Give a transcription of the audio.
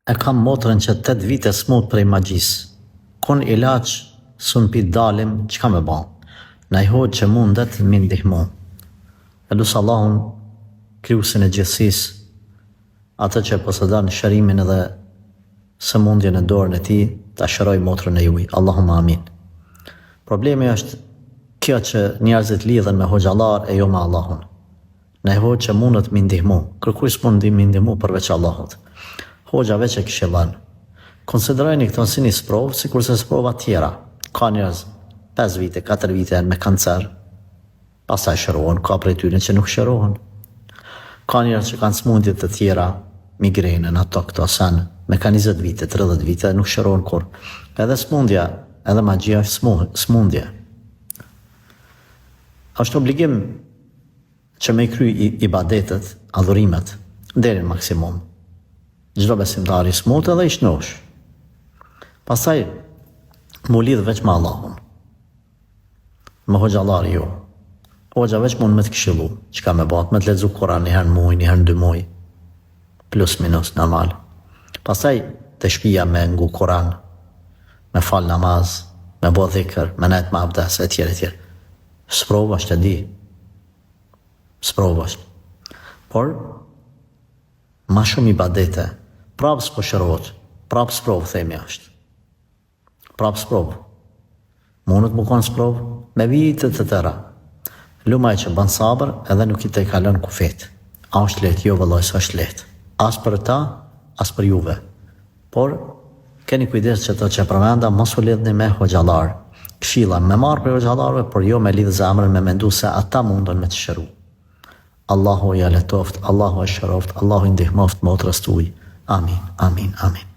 E kam motrën që 8 vite smut prej magjisë. Kun ilaç sun pi dalim, çka me ba? Na i hoqë që mundet mi ndihmu. E lusë Allahun, kryusin e gjithësisë, atë që posedon shërimin edhe sëmundjen e dorën e tij, ta shëroj motrën e juaj. Allahumma amin. Problemi është kjo që njerëzit lidhen me hoxhallar e jo me Allahun. Na i hoqë që mundet mi ndihmu. Kërkuj s'mundi mi ndihmu përveç Allahut. Hoxha veç e këshillon. Konsiderojni këto si një sprovë, sikurse sprova tjera. Ka njerëz 5 vite, 4 vite me kancer, pastaj shërohen, ka prej tyre që nuk shërohen. Ka njerëz që kanë smundje të tjera, migrenën, ato këto sen, me kanë 20 vite, 30 vite, nuk shërohen kur. Edhe smundja, edhe magjia është smundje. Është obligim që me i kry ibadetet, adhurimet, deri në maksimum. Çdo besimtar i smut edhe i shnosh. Pastaj mu lidh veç me Allahun. Me hoxhallar jo. Hoxha veç mund me të këshillu, çka me bat, me të lexu Kur'an një herë në muj, një herë në 2 muj. Plus minus normal. Pastaj te shtëpia me ngu Kur'an, me fal namaz, me bë dhikr, me nejt me abdes, etj. Sprova është e di. Sprova është. Por ma shumë ibadete, prapë s'po shërohet, prapë sprovë themi është. Prapë sprovë. Mundet më konë sprovë me vitet të tëra. Lumaj që ban sabër edhe nuk i te kalon kufet. A është letë, jo vëlloj së është letë. As për ta, as për juve. Por, keni kujdes që të që përmenda mos u lidhni me hoxhallar. Këshilla me marë për hoxhallarve, por jo me lidhë zamrën me mendu se ata mundon me të shëru. Allahu ja letoft, Allahu e shëroft, Allahu i ndihmoft motrës tuaj. Amin, amin, amin.